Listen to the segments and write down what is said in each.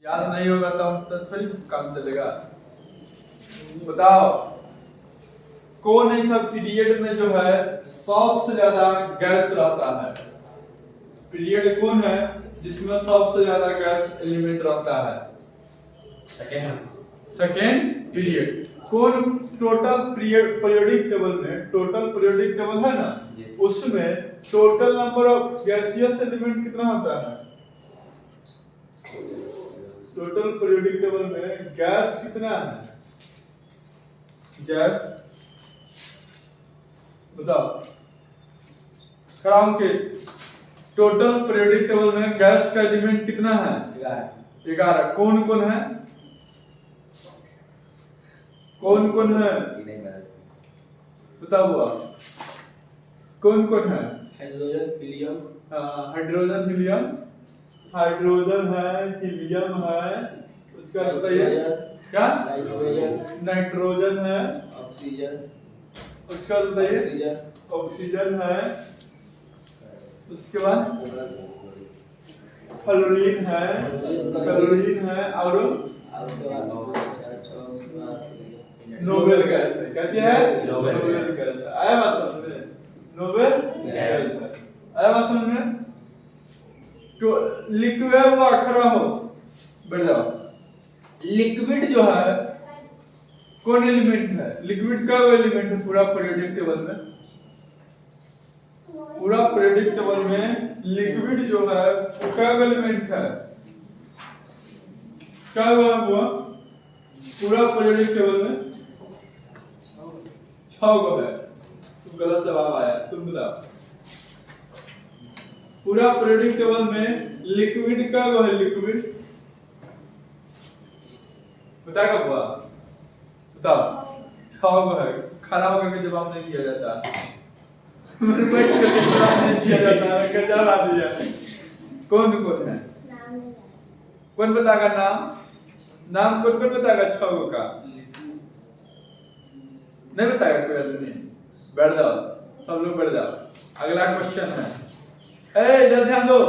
याद नहीं होगा तो थोड़ी काम चलेगा। बताओ कौन ऐसा पीरियड में जो है सबसे ज्यादा गैस रहता है? पीरियड कौन है जिसमें सबसे ज्यादा गैस एलिमेंट रहता है? Second period. कौन टोटल पीरियड पीरियोडिक टेबल में, टोटल पीरियोडिक टेबल है ना, उसमें total number of gaseous element कितना होता है? टोटल पीरियोडिक टेबल में गैस कितना है? गैस बताओ खड़ा होके। टोटल पीरियोडिक टेबल में गैस का एलिमेंट कितना है? 11। कौन कौन है? कौन कौन है बताओ कौन कौन है? Hydrogen helium. Hydrogen helium, hydrogen है, हीलियम है, उसका बताइए क्या? नाइट्रोजन है, ऑक्सीजन, उसका बताइए ऑक्सीजन है, उसके बाद फ्लोरीन है, क्लोरीन है, और नोबेल गैस है। कहती है नोबेल गैस। आया बात समझ में? नोबेल गैस है। आया बात समझ में? तो लिक्विड हुआ खड़ा हो बैठ जाओ। लिक्विड जो है कौन एलिमेंट है? लिक्विड का वो एलिमेंट है पूरा पीरियोडिक टेबल में। पूरा पीरियोडिक टेबल में लिक्विड जो है वो क्या एलिमेंट है? क्या हुआ पूरा पीरियोडिक टेबल में 6 गो है। तुम गलत जवाब आया, तुम बताओ। पूरा पीरियोडिक टेबल में लिक्विड का वो है, लिक्विड बता कब हुआ? बताओ। 6 गो है। खड़ा होकर के जवाब नहीं दिया जाता। बैठ करके जवाब नहीं दिया जाता है। क्या जवाब दिया? कौन कौन है? कौन बताएगा नाम? नाम कौन कौन बताएगा 6 गो का? नहीं बताएगा कोई आदमी? बैठ जाओ सब लोग, बैठ जाओ। अगला क्वेश्चन है। इधर ध्यान दो।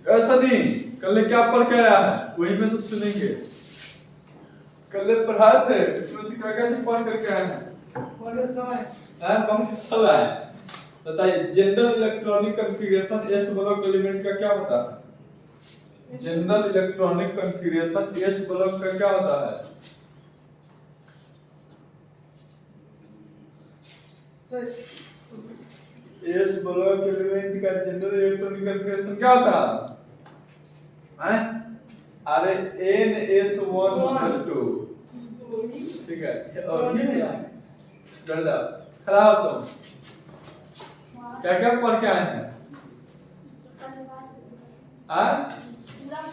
ऐसा नहीं कल क्या पढ़ के आया है वही में से सुनेंगे। कल पढ़ाए थे इसमें से क्या क्या पढ़ करके आए हैं? सब आए। बताइए general electronic configuration S block element का क्या होता है? General electronic configuration S block का क्या होता है? एस ब्लॉक एलिमेंट का जनरल इलेक्ट्रॉनिक कॉन्फ़िगरेशन क्या होता है? अरे NS1 ठीक है। और ये कर दो खड़ा हो तुम। क्या क्या पढ़ के आए हैं?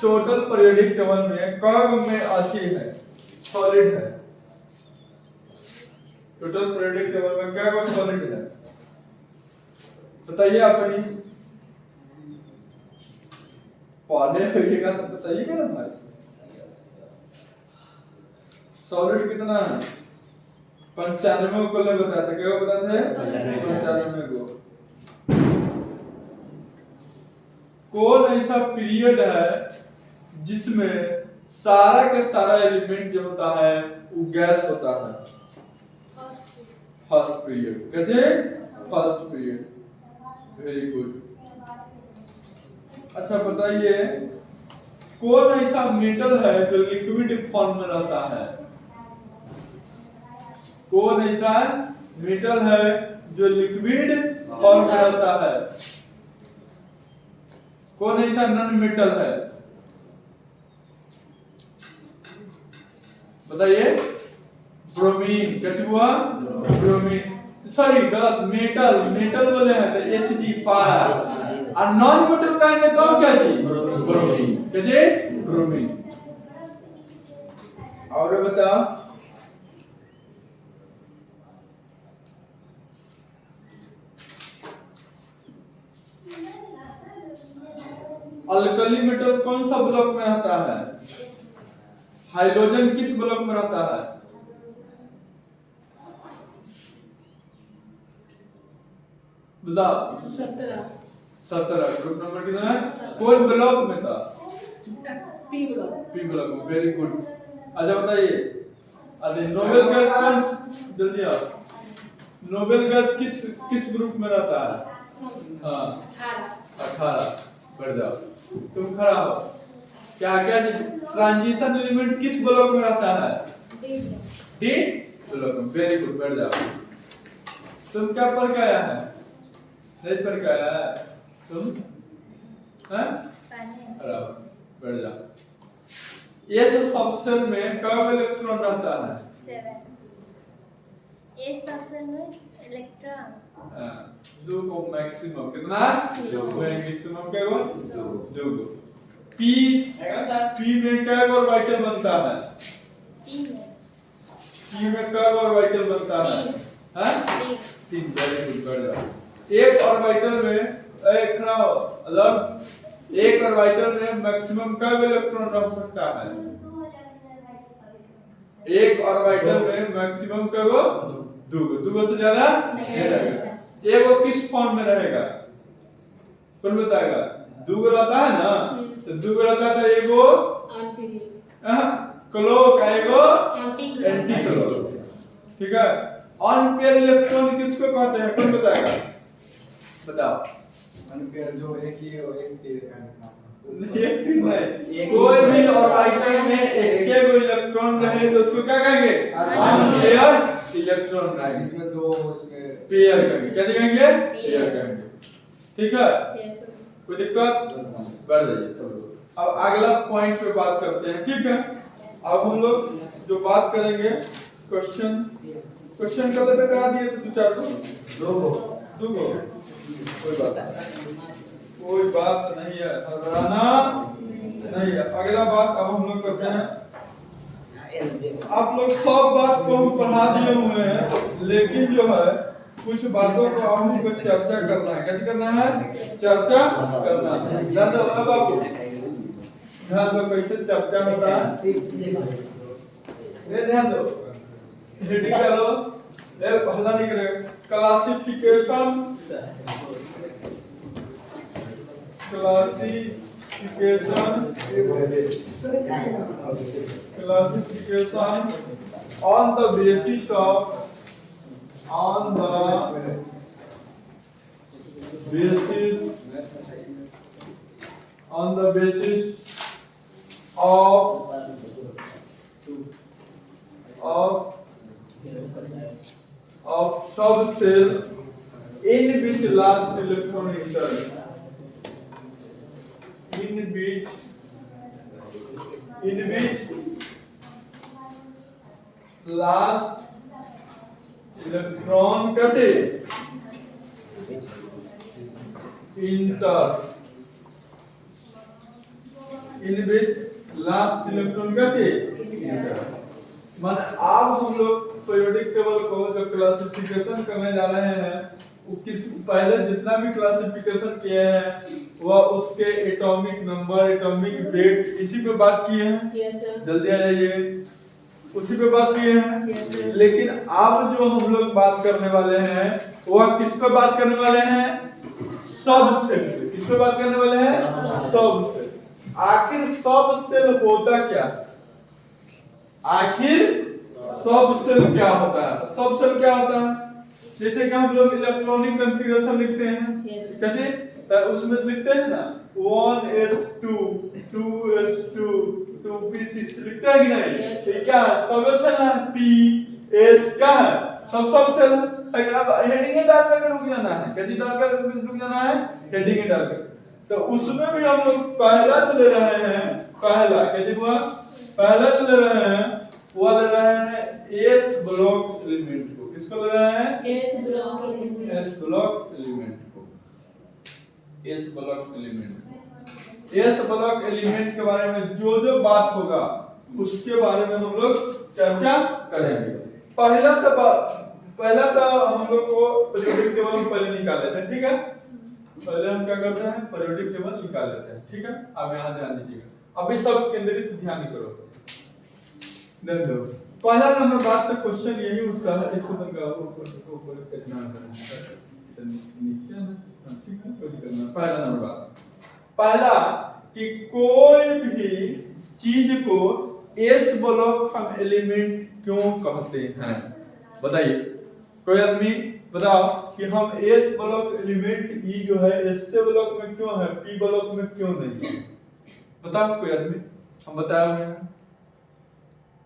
टोटल पीरियोडिक टेबल में कौन में अच्छी है? सॉलिड है। टोटल पीरियोडिक टेबल में क्या क्या सॉलिड है बताइए आप ही। पढ़े होइएगा तो बताइएगा ना भाई। सॉलिड कितना है? 95 को ले बताते। क्या बताते हैं? 95 को। कौन ऐसा पीरियड है जिसमें सारा का सारा एलिमेंट जो होता है वो गैस होता है? First period. कहते हैं फर्स्ट पीरियड। Very good. अच्छा बताइए कौन ऐसा मेटल है जो लिक्विड फॉर्म में रहता है? कौन ऐसा मेटल है जो लिक्विड फॉर्म में रहता है? कौन ऐसा नॉन मेटल है बताइए? ब्रोमीन। क्या हुआ? ब्रोमीन। सॉरी गलत। मेटल, मेटल बोले हैं तो Hg पाया। और नॉन मेटल कहेंगे तो क्या चीज? ब्रोमीन। कहते ब्रोमीन। और बताओ अल्कली मेटल कौन सा ब्लॉक में रहता है? हाइड्रोजन किस ब्लॉक में रहता है? बताओ। 17। 17। ग्रुप नंबर कितना है? कौन ब्लॉक में था? P block. पी ब्लॉक में, वेरी गुड। अच्छा बताइए, अरे नोबेल गैस कौन, जल्दी आओ, नोबेल गैस किस ग्रुप में रहता है? हाँ 18। बढ़ जाओ, तुम खड़ा हो। क्या क्या ट्रांजिशन एलिमेंट किस ब्लॉक में रहता है? डी ब्लॉक में, वेरी गुड। बढ़ जाओ, तुम क्या पढ़ के आया है? नहीं पढ़ के आया है तुम? हैं? खड़ा हो, बढ़ जाओ। ये सबसेल में कब इलेक्ट्रॉन रहता है? 7। इस सबसेल में इलेक्ट्रॉन दो को मैक्सिमम कितना? दो। मैक्सिमम क्या हो? दो। पी में क्या ऑर्बिटल बनता है? पी में क्या ऑर्बिटल बनता है? हैं? 3। Very good. बढ़ जाओ। एक ऑर्बिटल में खड़ा हो, मतलब एक ऑर्बिटल में मैक्सिमम कब इलेक्ट्रॉन रह सकता है? एक ऑर्बिटल में मैक्सिमम कब? दो से ज्यादा नहीं रहेगा। एगो किस फॉर्म में रहेगा? कौन बताएगा? दो रहता है ना, तो दो रहता था, एगो क्लोक, एगो एंटी क्लोक, ठीक है। अनपेयर इलेक्ट्रॉन किसको कहते हैं? कौन बताएगा? बताओ। अनपेयर जो एक ही और एक तीर का निशान, एक तीर नहीं, कोई भी ऑर्बिटल में एक गो इलेक्ट्रॉन रहे तो उसको क्या कहेंगे? अनपेयर इलेक्ट्रॉन रहे। इसमें दो, उसमें पेयर कहेंगे। क्या कहेंगे? पेयर कहेंगे, ठीक है। कोई दिक्कत? बढ़ जाइए सब लोग। अब अगला पॉइंट पे बात करते हैं, ठीक है। अब हम लोग जो बात करेंगे, क्वेश्चन कर लेते, करा दिए तो 2-4 दो गो, कोई बात नहीं है, घबराना नहीं है। अगला बात अब हम लोग करते हैं। आप लोग सब बात को हम पढ़ा दिए हुए हैं, लेकिन जो है कुछ बातों को अब हमको चर्चा करना है। कैसे करना है? चर्चा करना है। ध्यान दो बाबू, ध्यान दो कैसे चर्चा होता है, ये ध्यान दो। हेडिंग करो, ये पहला निकलेगा classification on the basis of subcell in which last electron enters. In which last electron कहते enters. In which last electron कहते enters. मान आप हम लोग पीरियोडिक टेबल को जो क्लासिफिकेशन करने जा रहे हैं, वो किस पहले जितना भी क्लासिफिकेशन किए हैं वह उसके एटॉमिक नंबर, एटॉमिक वेट, इसी पे बात किए हैं। जल्दी आ जाइए, उसी पे बात किए हैं। लेकिन अब जो हम लोग बात करने वाले हैं वह किस पे बात करने वाले हैं? सबसेल। किस पे बात करने वाले हैं? सबसेल। आखिर सबसेल होता क्या? आखिर सबसेल क्या होता है? सबसेल क्या होता है? जैसे कि हम लोग इलेक्ट्रॉनिक कॉन्फ़िगरेशन लिखते हैं, कहते उसमें लिखते हैं ना 1s2 2s2 2p6 लिखते हैं कि नहीं? ये क्या है? सबसेल है। p s क्या है? सबसेल। अब हेडिंग डालकर रुक जाना है। कैसे डालकर रुक जाना है? हेडिंग डालकर। तो उसमें भी हम लोग पहला जो ले रहे हैं, पहला कैसे हुआ? पहला जो ले रहे हैं वो ले रहे हैं एस ब्लॉक एलिमेंट को। किसको ले रहे हैं? एस ब्लॉक एलिमेंट को। एस ब्लॉक एलिमेंट के बारे में जो बात होगा उसके बारे में हम लोग चर्चा करेंगे। पहला तो हम लोग को पीरियोडिक टेबल हम पहले निकाल लेते हैं, ठीक है। पहले हम क्या करते हैं? पीरियोडिक टेबल निकाल लेते हैं, ठीक है। अब यहाँ ध्यान दीजिएगा, अभी सब केंद्रित ध्यान करो। दो पहला नंबर बात तो क्वेश्चन यही उठता है, इसको ऊपर कितना है नीचे ना, ठीक है। कोई करना पहला नंबर बात, पहला कि कोई भी चीज को एस ब्लॉक हम एलिमेंट क्यों कहते हैं? बताइए, कोई आदमी बताओ कि हम एस ब्लॉक एलिमेंट ई जो है एस से ब्लॉक में क्यों है, पी ब्लॉक में क्यों नहीं है? बताओ कोई आदमी, हम बता रहे हैं,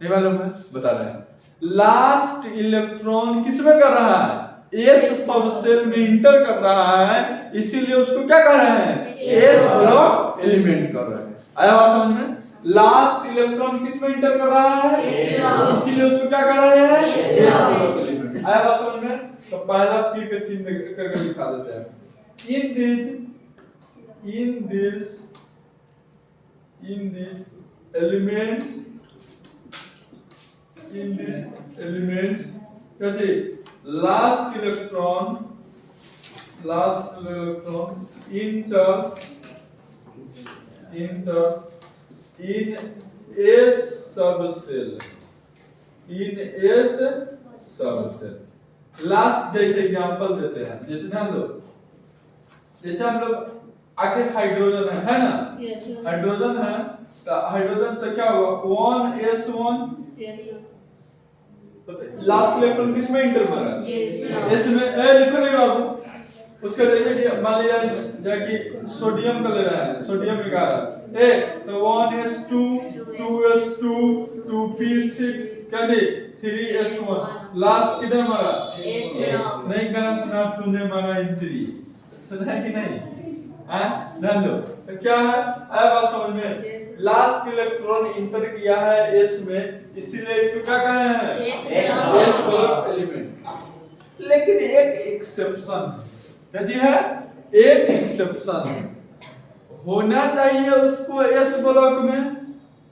नहीं मालूम है, बता रहे हैं। लास्ट इलेक्ट्रॉन किसमें कर रहा है? एस सब सेल में इंटर कर रहा है, इसीलिए उसको क्या कर रहे हैं? एस ब्लॉक एलिमेंट कर रहे हैं। आया बात समझ में? लास्ट इलेक्ट्रॉन किसमें इंटर कर रहा है? इसीलिए उसको क्या कर रहे हैं? S block element. आया बात समझ में? तो पहला तीर का चिन्ह करके दिखा देते हैं। in these elements कहते last electron enters in S subcell, last जैसे एग्जांपल देते हैं, जैसे ध्यान दो, जैसे हम लोग आगे हाइड्रोजन है ना, हाइड्रोजन है तो हाइड्रोजन तो क्या होगा 1s1, लास्ट इलेक्ट्रॉन किसमें इंटर कर रहा है? एस में। ए लिखो नहीं बाबू, उसके जैसे कि मान लिया कि सोडियम का ले रहा है, सोडियम निकाल रहा है ए तो 1s2 2s2 2p6 क्या दे 3s1, लास्ट किधर मारा? नहीं करना सुना तूने मारा इंट्री, सुना है कि नहीं? हाँ ध्यान दो, तो क्या है आया बात समझ में? लास्ट इलेक्ट्रॉन इंटर किया है एस में, इसीलिए इसको क्या कहे हैं? S block element. लेकिन एक एक्सेप्शन क्या जी है? एक एक्सेप्शन होना चाहिए उसको एस ब्लॉक में,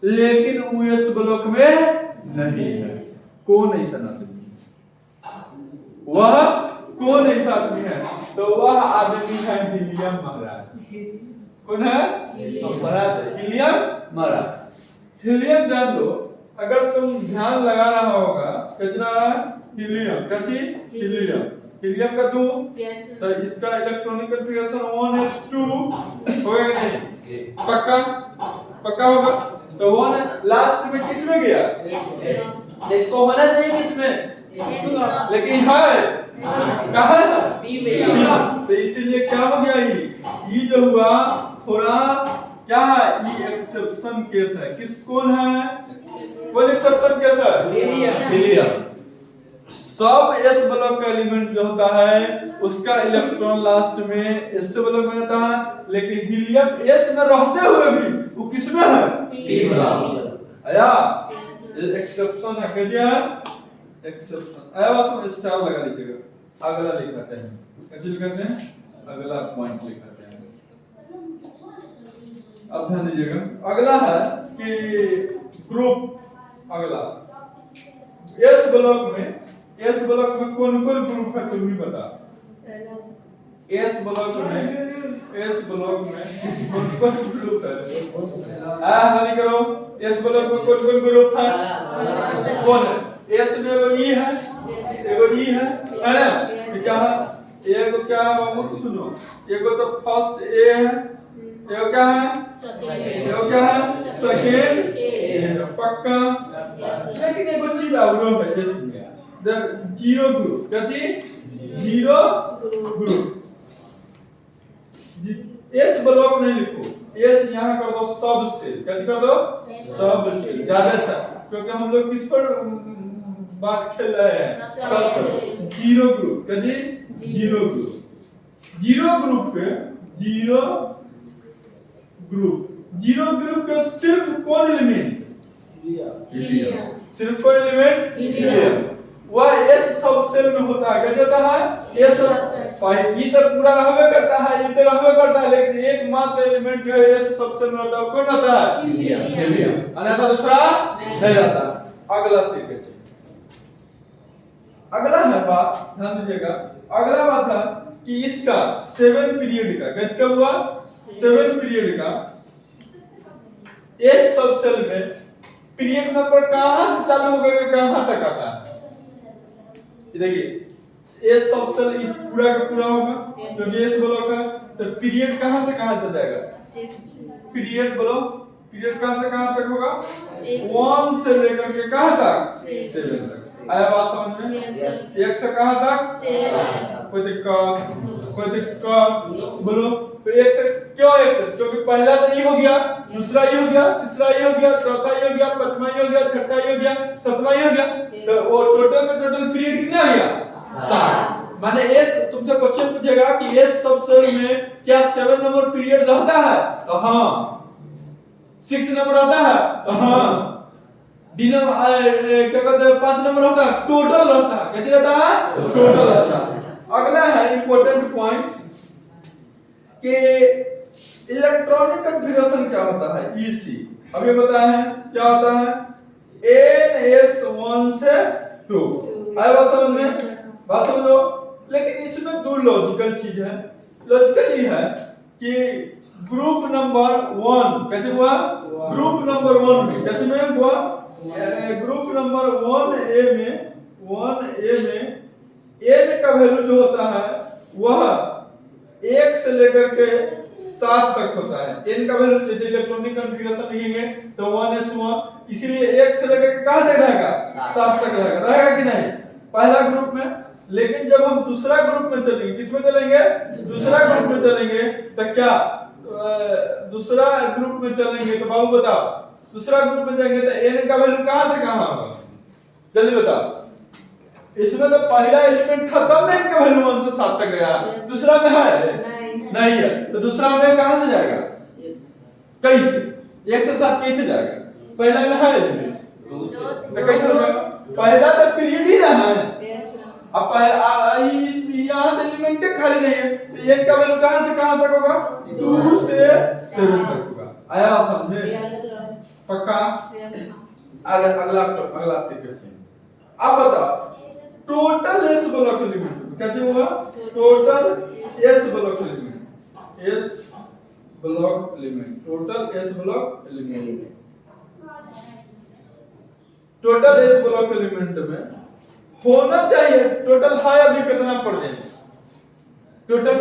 लेकिन वो एस ब्लॉक में नहीं है। कौन ऐसा आदमी? वह कौन ऐसा आदमी है? तो वह आदमी है विलियम महाराज। कौन है? विलियम महाराज। हीलियम ध्यान दो, अगर तुम ध्यान लगा रहा होगा कितना हीलियम का चीज हीलियम, हीलियम का 2 तो इसका इलेक्ट्रॉनिक कॉन्फ़िगरेशन 1s2 होगा कि नहीं? पक्का पक्का होगा। तो 1 लास्ट में किस में गया? इसको होना चाहिए किसमें? लेकिन है कहाँ है? बी में। तो इसीलिए क्या हो गया? ये जो हुआ थोड़ा क्या है? ये एक्सेप्शन केस है। किस कौन है? कौन एक्सेप्शन केस है? हीलियम। सब एस ब्लॉक का एलिमेंट जो होता है उसका इलेक्ट्रॉन लास्ट में एस ब्लॉक में रहता है, लेकिन हीलियम एस में रहते हुए भी वो किस में है? P block. आया एक्सेप्शन है, कह दिया एक्सेप्शन। आया बात समझ? स्टार लगा दीजिएगा। अगला लिखाते हैं, कैसे लिखते हैं? अगला पॉइंट लिखाते हैं। अब ध्यान दीजिएगा, अगला है कि ग्रुप। अगला एस ब्लॉक में कौन कौन ग्रुप है तुम ही बता। एस ब्लॉक में कौन कौन ग्रुप है? हाली करो, एस ब्लॉक में कौन कौन ग्रुप है? कौन है? एस में एगो ई है, है ना? क्या है? एगो क्या है बाबू सुनो, एगो तो फर्स्ट ए है, एगो क्या है? सेकंड ए। पक्का। लेकिन एगो चीज और है एस में, द जीरो ग्रुप। क्या चीज? Zero group. एस ब्लॉक नहीं लिखो, एस यहाँ कर दो सब सेल। क्या कर दो? सब सेल, ज्यादा अच्छा, क्योंकि हम लोग किस पर बात खेल रहे हैं? सब। Zero group. क्या जी? Zero group. जीरो ग्रुप के सिर्फ कौन एलिमेंट? हीलियम। सिर्फ कौन एलिमेंट? हीलियम। वह एस सब सेल में होता है। क्या होता है? एस ये तो पूरा रहबे करता है, लेकिन एकमात्र एलिमेंट जो है एस सब सेल में होता है, कौन होता है? हीलियम। अन्यथा दूसरा नहीं रहता। अगला देखिए, अगला है बात, ध्यान दीजिएगा। अगला बात है कि इसका 7 पीरियड का, किसका हुआ? 7 पीरियड का एस सब सेल में पीरियड नंबर कहां से चालू होकर कहां तक आता है? देखिए एस सब सेल इस पूरा का पूरा होगा, क्योंकि एस ब्लॉक है, तो पीरियड कहां से कहां तक जाएगा? पीरियड ब्लॉक पीरियड कहां से कहां तक होगा 1 से लेकर के कहां तक 7 तक। आया बात समझ में? एक से कहां तक 7। कोई दिक्कत बोलो। तो एक से क्यों एक से? क्योंकि पहला तो ये हो गया, दूसरा ये हो गया, तीसरा ये हो गया, चौथा ये हो गया, पांचवा ये हो गया, छठा ये हो गया, सातवां ये हो गया। तो वो टोटल पीरियड कितना आ गया 60। माने एस तुमसे क्वेश्चन पूछेगा कि एस सब सेल में क्या 7 नंबर पीरियड रहता है? तो हां। 6 नंबर रहता है? तो हां। डी नंबर क्या कहते हैं 5 नंबर रहता है? टोटल रहता है। कितना रहता है? टोटल रहता है। अगला है इंपॉर्टेंट पॉइंट कि इलेक्ट्रॉनिक कॉन्फ़िगरेशन क्या होता है ईसी। अभी बताए हैं क्या होता है NS1 से 2। आया बात समझ में? बात समझो। लेकिन इसमें दो लॉजिकल चीज है। लॉजिकल ये है कि ग्रुप नंबर 1 कैसे हुआ? ग्रुप नंबर 1 कैसे में हुआ? ग्रुप नंबर 1A में n का वैल्यू जो होता है वह 1 से लेकर के 7 तक होता है। n का वैल्यू जैसे इलेक्ट्रॉनिक कॉन्फ़िगरेशन लिखेंगे तो 1s1, इसीलिए 1 से लेकर के कहां तक रहेगा 7 तक रहेगा कि नहीं पहला ग्रुप में। लेकिन जब हम दूसरा ग्रुप में चलेंगे, किसमें चलेंगे? दूसरा ग्रुप में चलेंगे तो क्या दूसरा ग्रुप में चलेंगे तो बाबू बताओ दूसरा ग्रुप में जाएंगे तो n का वैल्यू कहां से कहां होगा? जल्दी बताओ। इसमें तो पहला एलिमेंट था तब n का वैल्यू 1 से 7 तक गया। दूसरा में है नहीं है तो दूसरा में कहां से जाएगा? कैसे 1 से 7 कैसे जाएगा? पहला में है तो कैसे होगा? पहला तो पीरियड ही रहा है। अब यहां एलिमेंट खाली नहीं है तो n का वैल्यू कहां से कहां तक होगा? 2 से 7 तक होगा। आया समझ में? पक्का? अगला देखते हैं। अब बताओ टोटल एस ब्लॉक एलिमेंट कैसे होगा? Total S block element total S block element में होना चाहिए टोटल है अभी कितना पड़ जाए? टोटल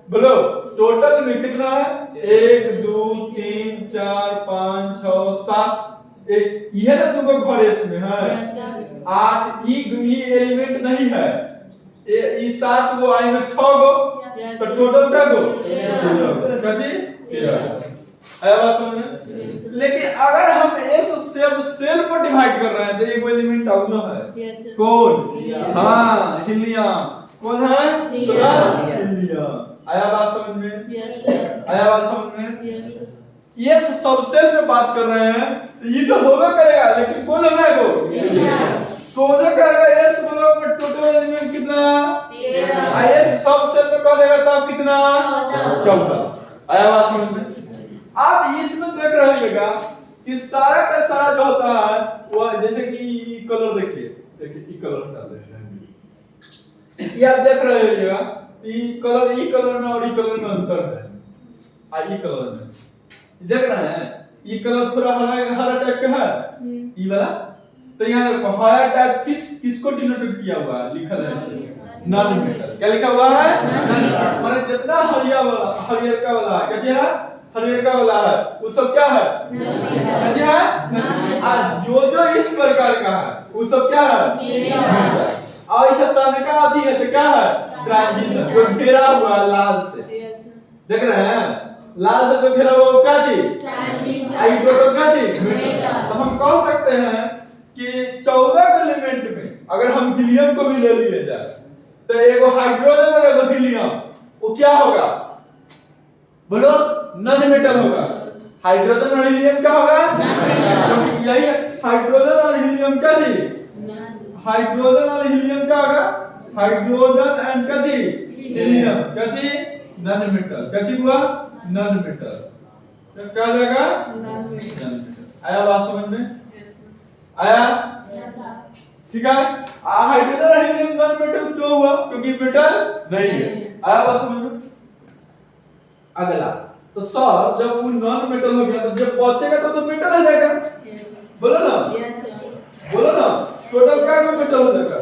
बोलो टोटल में कितना है? 1 2 3 4 5 6 7 ये ना दुगो घर इसमें है 8 ई एलिमेंट नहीं है ई 7 गो आई में 6 गो तो टोटल क्या गो 13 आया बात समझ में? लेकिन अगर हम एस सेल पर डिवाइड कर रहे हैं तो एक एलिमेंट और है कौन? हाँ हीलियम। कौन है? हीलियम। आया बात समझ में? आया बात समझ में? ये सबसेल में बात कर रहे हैं तो ये तो होगा करेगा लेकिन कौन होगा वो? सोचा करेगा एस ब्लॉक में टोटल एलिमेंट कितना? 13। एस सबसेल में कह देगा तब कितना? 14। आया बात समझ में? आप इसमें देख रहे होगा कि सारा का सारा जो होता है वो जैसे कि कलर देखिए ई कलर डाल रहे हैं ये आप देख रहे होगा ई कलर में और ई कलर में अंतर है। ई कलर में देख रहे हैं ये कलर थोड़ा हरा टाइप का है ये वाला तो यहाँ देखो हरा टाइप किसको डिनोटेड किया हुआ है? लिखा है नॉन मेटल। क्या लिखा हुआ है? माने जितना हरियर का वाला है क्या है? हरियर का वाला है वो सब क्या है? क्या है? जो इस प्रकार का है वो सब क्या है? और इस तरह का आती है तो क्या है? ट्रांजिशन जो घेरा हुआ लाल से देख रहे हैं लाल से जो घेरा हुआ क्या थी? आई टोटल क्या थी? तो हम कह सकते हैं कि 14 एलिमेंट में अगर हम हीलियम को भी ले लिए जाए तो एगो हाइड्रोजन और एगो हीलियम वो क्या होगा? बोलो नॉन मेटल होगा। हाइड्रोजन और हीलियम क्या होगा? क्योंकि यही हाइड्रोजन और हीलियम क्या थी? हाइड्रोजन और हीलियम क्या होगा? हाइड्रोजन एंड क्या थी? हीलियम क्या थी? Non metal. क्या थी हुआ? Non metal. तो क्या जाएगा? Non metal. आया बात समझ में? आया? ठीक है। हाइड्रोजन और हीलियम नॉन मेटल क्यों हुआ? क्योंकि मेटल नहीं है। आया बात समझ में? अगला तो सर जब वो नॉन मेटल हो गया तो जब बचेगा तो मेटल हो जाएगा। बोलो ना बोलो ना टोटल क्या मेटल हो जाएगा?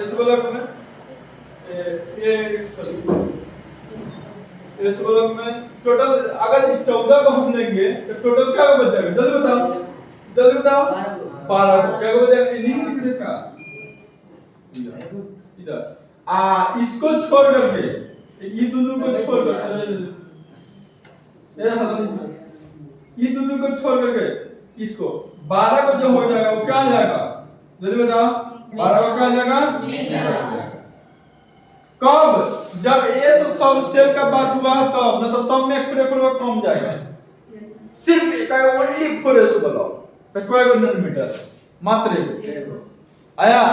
इस ब्लॉक में इस ब्लॉक में टोटल अगर 14 को हम लेंगे जाएगा? जल्दी बताओ 12 को क्या हो जाएगा? लिख देखा इधर इसको छोड़ करके ये दोनों को छोड़ करके ये दोनों को छोड़ करके इसको 12 को जो हो जाएगा वो क्या आ जाएगा? जल्दी बताओ 12 को क्या आ जाएगा? कब? जब एस सब सेल का बात हुआ तब ना तो सब में एक कम जाएगा। सिर्फ एक ओनली 4s ब्लॉक कोई नैनोमीटर मात्र आया।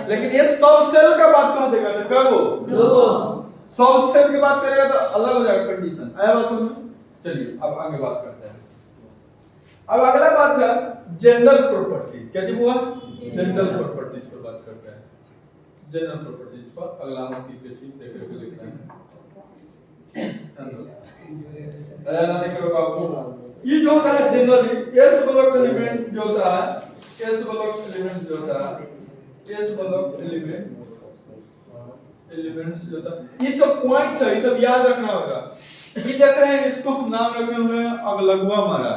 लेकिन ये सब सेल का बात कहां देगा? कब दो सब सेल की बात करेगा तो अलग हो जाएगा कंडीशन। आया बात समझ में? चलिए अब आगे बात करते हैं। अब अगला बात है जनरल प्रॉपर्टी। क्या जी हुआ? जनरल प्रॉपर्टीज पर बात करते हैं। जनरल प्रॉपर्टीज पर अगला हम तीसरी चीज देख के लिखते हैं। आया नहीं करो बाबू। ये जो होता है जनरली एस ब्लॉक एलिमेंट जो होता है एस ब्लॉक एलिमेंट जो होता है एस ब्लॉक एलिमेंट्स जो होता है ये सब पॉइंट्स है, ये सब याद रखना होगा। ये देख रहे हैं इसको हम नाम रखे हुए हैं अगलगुआ मारा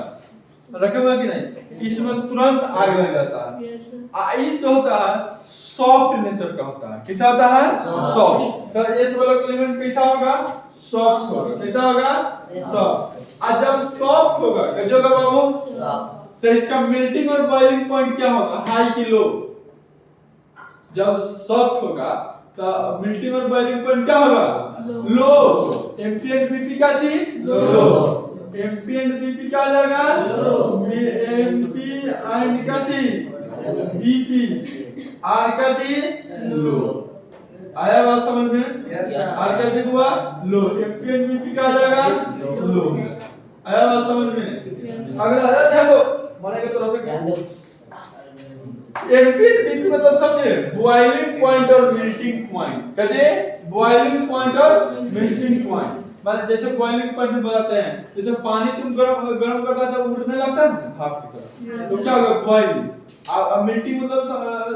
रखे हुए कि नहीं? इसमें तुरंत आग लग जाता है। ये जो होता है सॉफ्ट नेचर का होता है। कैसा होता है? सॉफ्ट। तो एस ब्लॉक एलिमेंट कैसा होगा? सॉफ्ट होगा। कैसा होगा? सॉफ्ट। आज जब सॉफ्ट होगा कैसे होगा बाबू? सॉफ्ट। तो इसका मेल्टिंग और बॉइलिंग पॉइंट क्या होगा? हाई की लो। जब सॉफ्ट होगा तो मेल्टिंग और बॉइलिंग पॉइंट क्या होगा? लो। एमपी एंड बीपी का चीज लो। एमपी एंड बीपी क्या हो जाएगा? एमपी एंड का चीज बीपी आर का चीज लो। आया बात समझ में? यस आर का चीज हुआ लो। एमपी एंड बीपी क्या आ जाएगा? लो। आया बात समझ में? अगला आया ध्यान दो माने के तरह से ध्यान दो। एमपी एंड बीपी मतलब समझे बॉइलिंग पॉइंट और मेल्टिंग पॉइंट। कैसे? बॉइलिंग पॉइंट और मेल्टिंग पॉइंट माने जैसे बॉइलिंग पॉइंट बताते हैं जैसे पानी तुम गरम करता है तो उड़ने लगता है भाप की तरह तो क्या होगा? बॉइलिंग। अब मेल्टिंग मतलब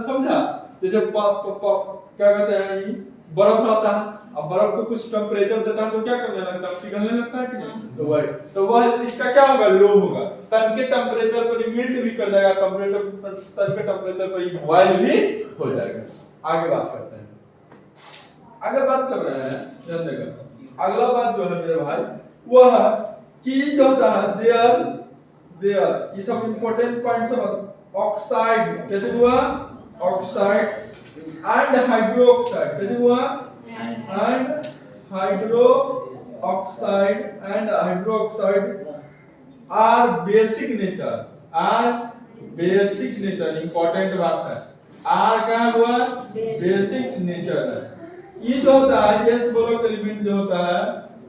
समझा? जैसे क्या कहते हैं बर्फ रहता है अब बर्फ को कुछ टेम्परेचर देता है तो क्या करने लगता है? पिघलने लगता है कि नहीं? तो वह इसका क्या होगा? लो होगा। तन के टेम्परेचर पर मेल्ट भी कर जाएगा। तन के टेम्परेचर पर बॉयल भी हो जाएगा। आगे बात करते हैं। आगे बात कर रहे हैं ध्यान देगा। अगला बात जो है मेरे भाई वो है कि जो होता है देयर ये सब इंपॉर्टेंट पॉइंट्स सब ऑक्साइड कैसे हुआ? ऑक्साइड एंड हाइड्रो ऑक्साइड कैसे हुआ? And hydroxide are basic nature important बात है। आर क्या हुआ? बेसिक नेचर है। ये जो होता है एस ब्लॉक एलिमेंट जो होता है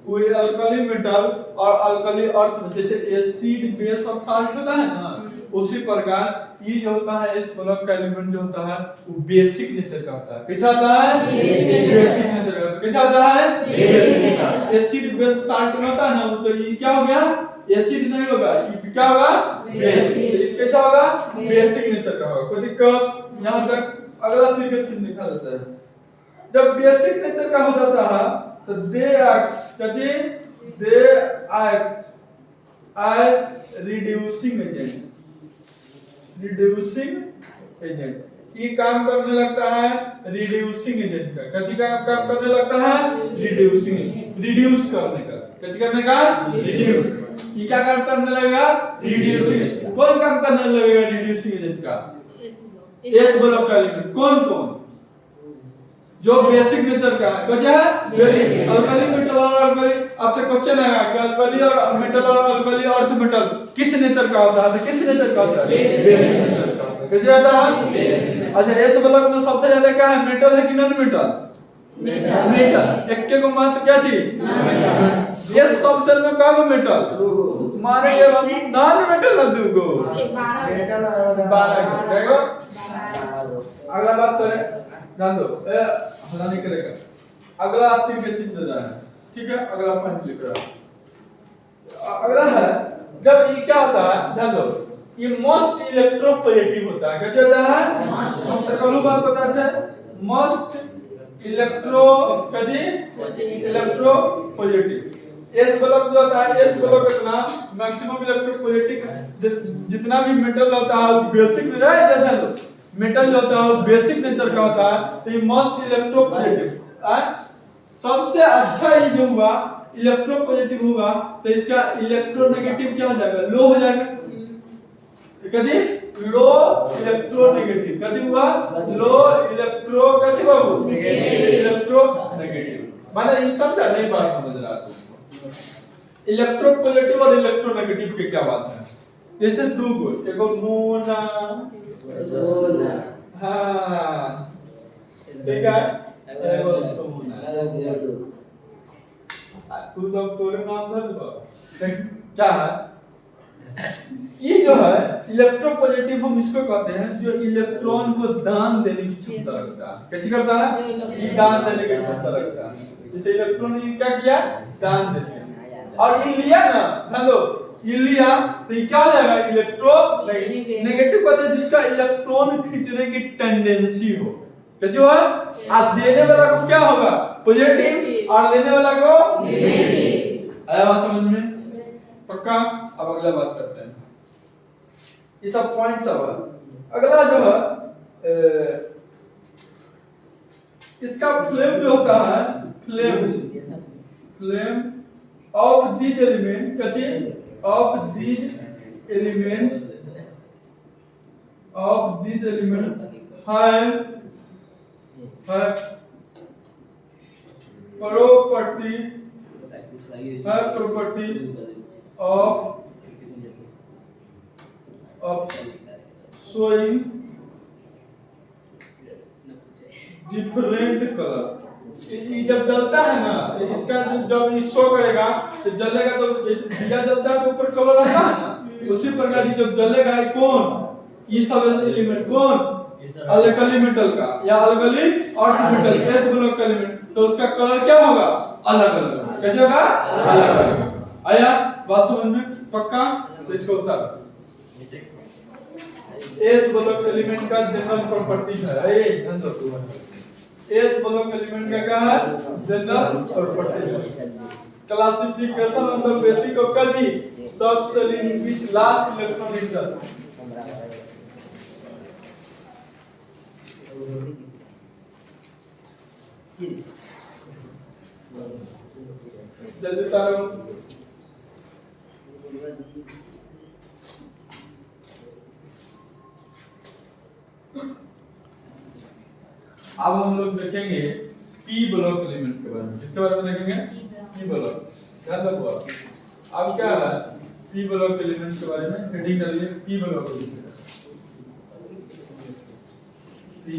वो अल्कली मेटल और अल्कली अर्थ जैसे एसिड बेस और सॉल्ट होता है ना उसी प्रकार ये जो होता है एस ब्लॉक का एलिमेंट जो होता है वो बेसिक नेचर का होता है। कैसा होता है? बेसिक नेचर का। कैसा होता है? Basic nature. Acid base salt होता है ना तो ये क्या हो गया? एसिड नहीं होगा ये क्या होगा? बेसिक। इसका कैसा होगा? बेसिक नेचर का होगा। कोई दिक्कत? यहां तक अगला तरीका चिन्ह दिखा देता है। जब बेसिक नेचर का हो जाता है तो they act as reducing agent. ये काम करने लगता है रिड्यूसिंग एजेंट का। कैसे काम करने लगता है? रिड्यूस करने का। कैसे करने का? रिड्यूस। ये क्या काम करने लगेगा? रिड्यूसिंग। कौन काम करने लगेगा रिड्यूसिंग एजेंट का? एस ब्लॉक का एलिमेंट। कौन जो बेसिक नेचर का है क्या है? बेसिक। अल्कली मेटल और अल्कली आपसे क्वेश्चन आएगा कि अल्कली और मेटल और अल्कली अर्थ मेटल किस नेचर का होता है? तो किस नेचर का होता है? बेसिक नेचर का होता है। कैसे रहता है? अच्छा एस ब्लॉक में सबसे ज्यादा क्या है? मेटल है कि नॉन मेटल? मेटल। एक के को मात्र क्या थी? ये सब सेल में का मेटल मारेंगे हम नॉन मेटल ना दो को 12 को। अगला बात करें ध्यान दो हला नहीं करेगा। अगला आपके के चिन्ह दे रहा है ठीक है? अगला पॉइंट लिख रहा है। अगला है जब ये क्या होता है ध्यान दो ये मोस्ट इलेक्ट्रोपॉजिटिव होता है। क्या होता है? हम तो कल बात बताते हैं मोस्ट इलेक्ट्रोपॉजिटिव एस ब्लॉक जो होता है, एस ब्लॉक इतना मैक्सिमम इलेक्ट्रोपोलिटिक जितना भी मेटल होता है बेसिक मेटल जो होता है वो बेसिक नेचर का होता है, तो ये मोस्ट इलेक्ट्रोपोलिटिक सबसे अच्छा ये जो हुआ इलेक्ट्रोपॉजिटिव होगा, तो इसका इलेक्ट्रोनेगेटिव क्या हो जाएगा, लो हो जाएगा। कदी लो इलेक्ट्रोनेगेटिव कदी हुआ, लो इलेक्ट्रो कदी बाबू इलेक्ट्रोनेगेटिव। माने ये समझा नहीं, बात समझ रहा तुमको इलेक्ट्रोपॉजिटिव और इलेक्ट्रोनेगेटिव की क्या बात है। जैसे दो को एगो मोना हां ठीक है, एगो सोना तू सब तोरे नाम था तो क्या है, ये जो है इलेक्ट्रोपॉजिटिव हम इसको कहते हैं जो इलेक्ट्रॉन को दान देने की क्षमता रखता है। कैसे करता है, ये दान देने की क्षमता रखता है। जैसे इलेक्ट्रॉन ने क्या किया, दान दे दिया, और ये लिया ना, हेलो ये लिया, तो ये क्या हो जाएगा, इलेक्ट्रो नेगेटिव कहते हैं जिसका इलेक्ट्रॉन खींचने की टेंडेंसी हो। क्या जो है, आप देने वाला को क्या होगा, पॉजिटिव, और लेने वाला को नेगेटिव। आया बात समझ में, पक्का। अब अगला बात करते हैं, ये सब पॉइंट सब है। अगला जो है इसका फ्लेम जो होता है, फ्लेम ऑफ दिस एलिमेंट कथी, ऑफ दिस एलिमेंट है property of showing different color। ये जब जलता है ना, इसका जब ये शो करेगा तो जलेगा, तो जैसे दिया जलता है तो ऊपर कलर आता है ना, उसी प्रकार ही जब जलेगा ये कौन, ये सब एलिमेंट कौन, अल्कली मेटल का या alkali earth metal S block element, तो उसका कलर क्या होगा, अलग अलग। कैसे होगा, अलग अलग। आया बात समझ में, पक्का। तो इसका उत्तर एस ब्लॉक एलिमेंट का जनरल प्रॉपर्टी है, एस ब्लॉक एलिमेंट का क्या है, general property. Classification of the basic of कदी सब सेल इन विच लास्ट इलेक्ट्रॉन इंटर। जल्दी करो, अब हम लोग देखेंगे पी ब्लॉक एलिमेंट के बारे में। किसके बारे में देखेंगे, पी ब्लॉक। ध्यान रखो, अब क्या है पी ब्लॉक एलिमेंट के बारे में, हेडिंग डालिए P block element, P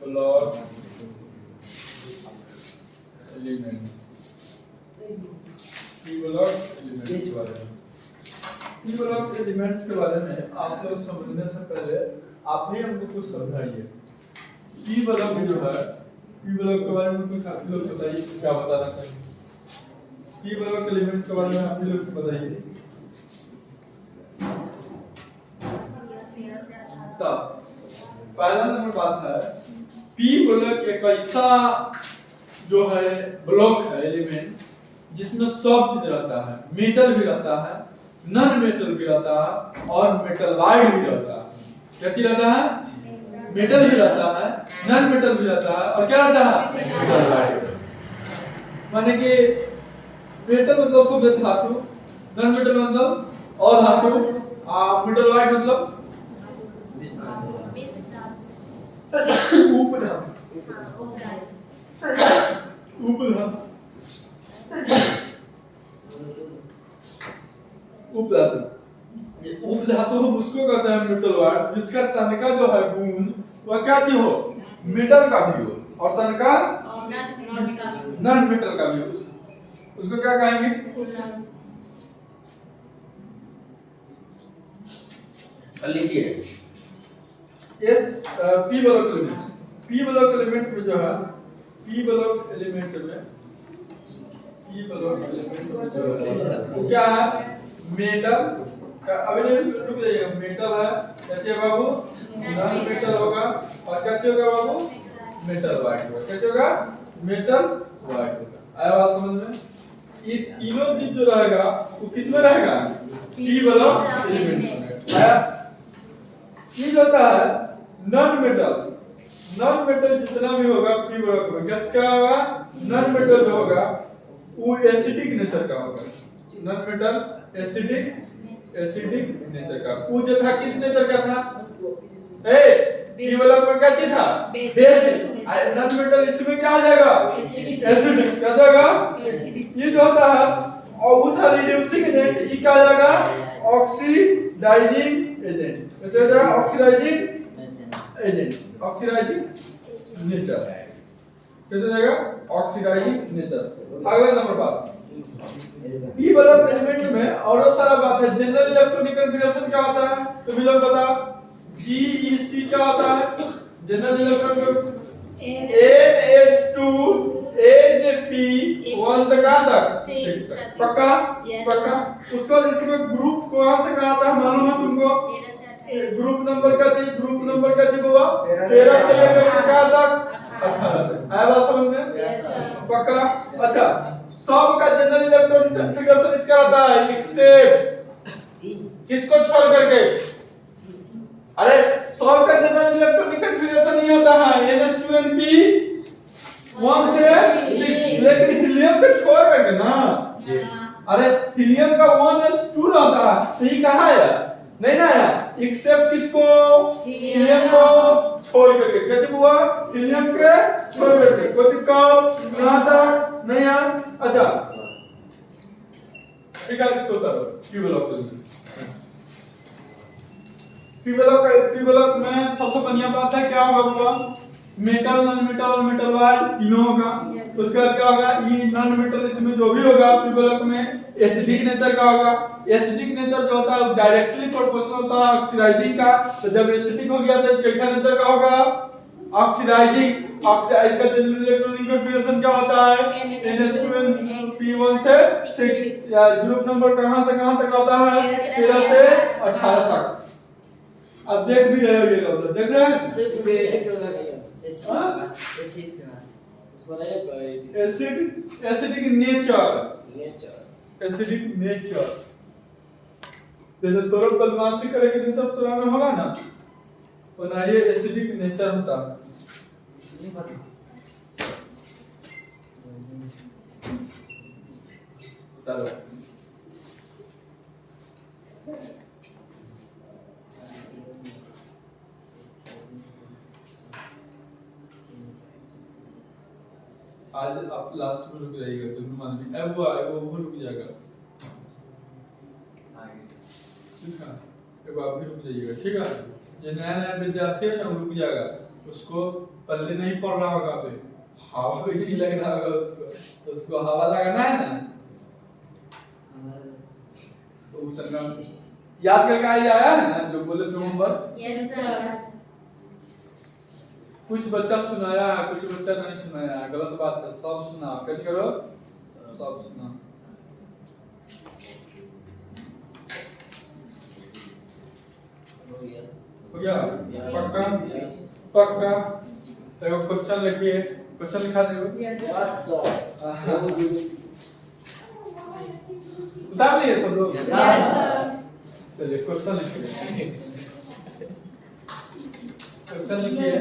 block elements, P block elements के बारे में। पी ब्लॉक एलिमेंट्स के बारे में आप लोग समझने से पहले आप ही हमको कुछ समझाइए। पी ब्लॉक जो है, पी ब्लॉक के बारे में कुछ आप लोग बताइए, क्या बताना चाहिए पी ब्लॉक एलिमेंट्स के बारे में, आप लोग बताइए। तब पहला नंबर बात है, पी ब्लॉक एक ऐसा जो है ब्लॉक है एलिमेंट जिसमें सब चीज रहता है, मेटल भी रहता है, नॉन मेटल भी रहता है, और मेटलॉइड भी रहता है। क्या चीज रहता है, मेटल भी रहता है, नॉन मेटल भी रहता है, और क्या रहता है, मेटलॉइड। माने कि मेटल मतलब सब धातु, नॉन मेटल मतलब अधातु, और मेटलॉइड मतलब उपधातु। ये उपधातु हम उसको कहते हैं मेटलॉइड, जिसका तनका जो है गुण वह क्या भी हो, मेटल का भी हो, और तनका नॉन मेटल का भी हो, उसको क्या कहेंगे, लिखिए S P block element. P block element में जो है, पी ब्लॉक एलिमेंट में, पी ब्लॉक एलिमेंट में जो है वो क्या है, मेटल का, अभी नहीं रुक जाइएगा, मेटल है, कैसे बाबू, नॉन मेटल होगा, और कैसे होगा बाबू, मेटल वाइट होगा। कैसे होगा, मेटल वाइट होगा। आया बात समझ में? ये तीनों चीज जो रहेगा वो किस में रहेगा? पी ब्लॉक एलिमेंट में आया। ये जो होता है नॉन मेटल जितना भी होगा पी ब्लॉक में क्या होगा? नॉन मेटल जो होगा वो एसिडिक नेचर का होगा। नॉन मेटल एसिडिक नेचर का। वो जो था किस नेचर का था? पी ब्लॉक में क्या चीज था? बेसिक। नॉन मेटल इसमें क्या आ जाएगा? एसिडिक। क्या जाएगा? ये जो होता है और वो था रिड्यूसिंग एजेंट, ये क्या आ जाएगा? Oxidising agent. क्या जाएगा? Oxidising nature. कैसे जाएगा? Oxidising nature. अगला नंबर बात पी ब्लॉक एलिमेंट में और सारा बात है। जनरल इलेक्ट्रॉनिक कॉन्फ़िगरेशन क्या होता है? तो भी लोग बता। GEC क्या होता है? जनरल इलेक्ट्रॉनिक NS2 NP 1 से कहां तक? 6 तक। पक्का? पक्का। उसके बाद इसमें ग्रुप कहां से कहां तक मालूम है तुमको? ग्रुप नंबर का चाहिए। ग्रुप नंबर का चाहिए होगा 13 से लेकर के कहां तक? 18 तक। आया बात समझ में? पक्का? अच्छा, सब का जनरल इलेक्ट्रॉनिक कॉन्फ़िगरेशन इसका रहता है एक्सेप्ट किसको छोड़ करके? अरे सब का जनरल इलेक्ट्रॉनिक कॉन्फ़िगरेशन नहीं होता है NS2NP 1 से 6, लेकिन हीलियम पे छोड़ करके ना। अरे हीलियम का 1s2 रहता है, तो ये कहां है? नहीं ना आया। एक्सेप्ट किसको? हीलियम को छोड़ करके। कैसे हुआ? हीलियम के छोड़ करके। कोई दिक्कत कहां तक? नहीं है। अच्छा ठीक है, इसको करो पी ब्लॉक में सबसे बढ़िया बात है क्या होगा? मेटल, नॉन मेटल और मेटल वाइड तीनों होगा। उसके बाद क्या होगा? ये नॉन मेटल इसमें जो भी होगा पी ब्लॉक में एसिडिक नेचर का होगा। एसिडिक नेचर जो होता है डायरेक्टली प्रोपोर्शनल होता है ऑक्सीडाइजिंग का। तो जब एसिडिक हो गया तो कैसा नेचर का होगा? ऑक्सीडाइजिंग। इसका जनरल इलेक्ट्रॉनिक कॉन्फ़िगरेशन क्या होता है? NS2P1 से 6। या ग्रुप नंबर कहां से कहां तक रहता है? 13 से 18 तक। अब देख भी रहे हो ये लोग, देख रहे हैं? सिर्फ बेसिक तो लगाइए। एसिड का उसको लगाइए। एसिडिक नेचर जैसे तोरो बदमाशी करेंगे तो सब तोरा में होगा ना, तो ना ये एसिडिक नेचर होता है। चलो आज आप लास्ट में रुक जाइएगा, तुम मान भी अब वो रुक जाएगा। ठीक है, अब आप भी रुक जाइएगा। ठीक है, ये नया नया विद्यार्थी है ना, वो रुक जाएगा। उसको पल्ले नहीं पड़ रहा होगा, पे हवा भी नहीं लग रहा होगा उसको हवा लगाना है ना। तो संगम याद करके आया है ना जो बोले थे होमवर्क? Yes sir. कुछ बच्चा सुनाया है, कुछ बच्चा नहीं सुनाया है, गलत बात है। सब सुना, कैसे करो? सब सुना। हो गया? पक्का? पक्का? तो क्वेश्चन लिखिए, क्वेश्चन लिखा दे। उतार लिए सब लोग? Yes sir. चलिए क्वेश्चन लिखिए। क्वेश्चन लिखिए।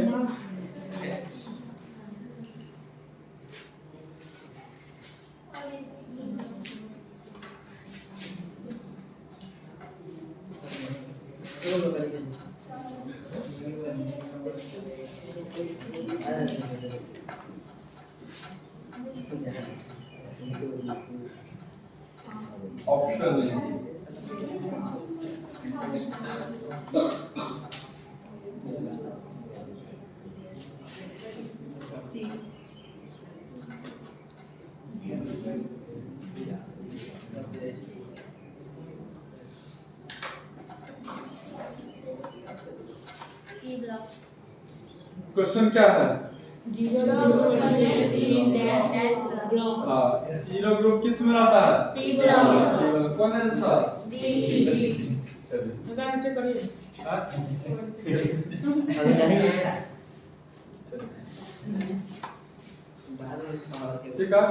ऑप्शन नहीं क्वेश्चन क्या है? जीरो ग्रुप किस में रहता है? P block. कौन है आंसर? डी। चलिए ठीक है।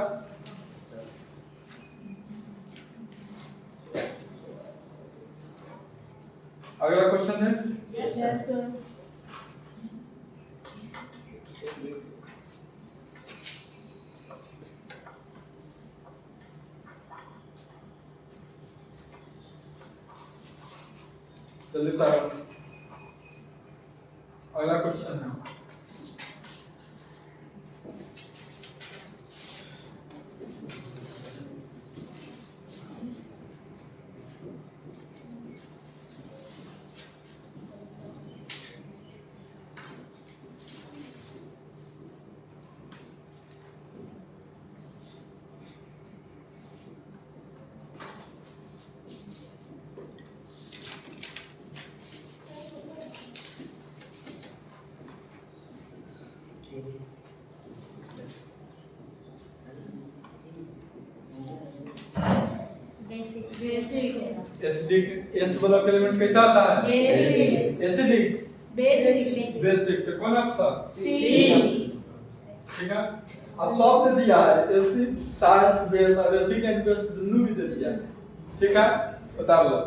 अगला क्वेश्चन है Yes, sir. जल्दी बताओ अगला क्वेश्चन है Basic. Basic. एसिडिक एस वाला एलिमेंट कैसा आता है Basic. Acidic Basic. बेसिक तो कौन ऑप्शन C. ठीक है अब सब दे दिया है एसिड साल्ट बेस और एसिड एंड बेस दोनों भी दे दिया है ठीक है बता लो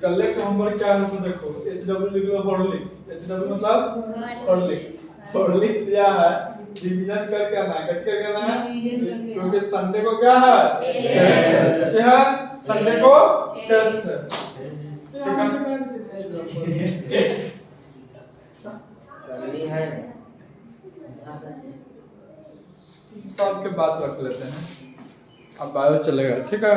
कल के होमवर्क क्या है उसमें देखो HW लिख लो हॉर्लिक्स HW मतलब हॉर्लिक्स या है डिवीजन करके आना है कैसे करके आना है क्योंकि संडे को क्या है टेस्ट है संडे को टेस्ट है ठीक है सगड़ी है सब के बात रख लेते हैं अब बायो चलेगा ठीक है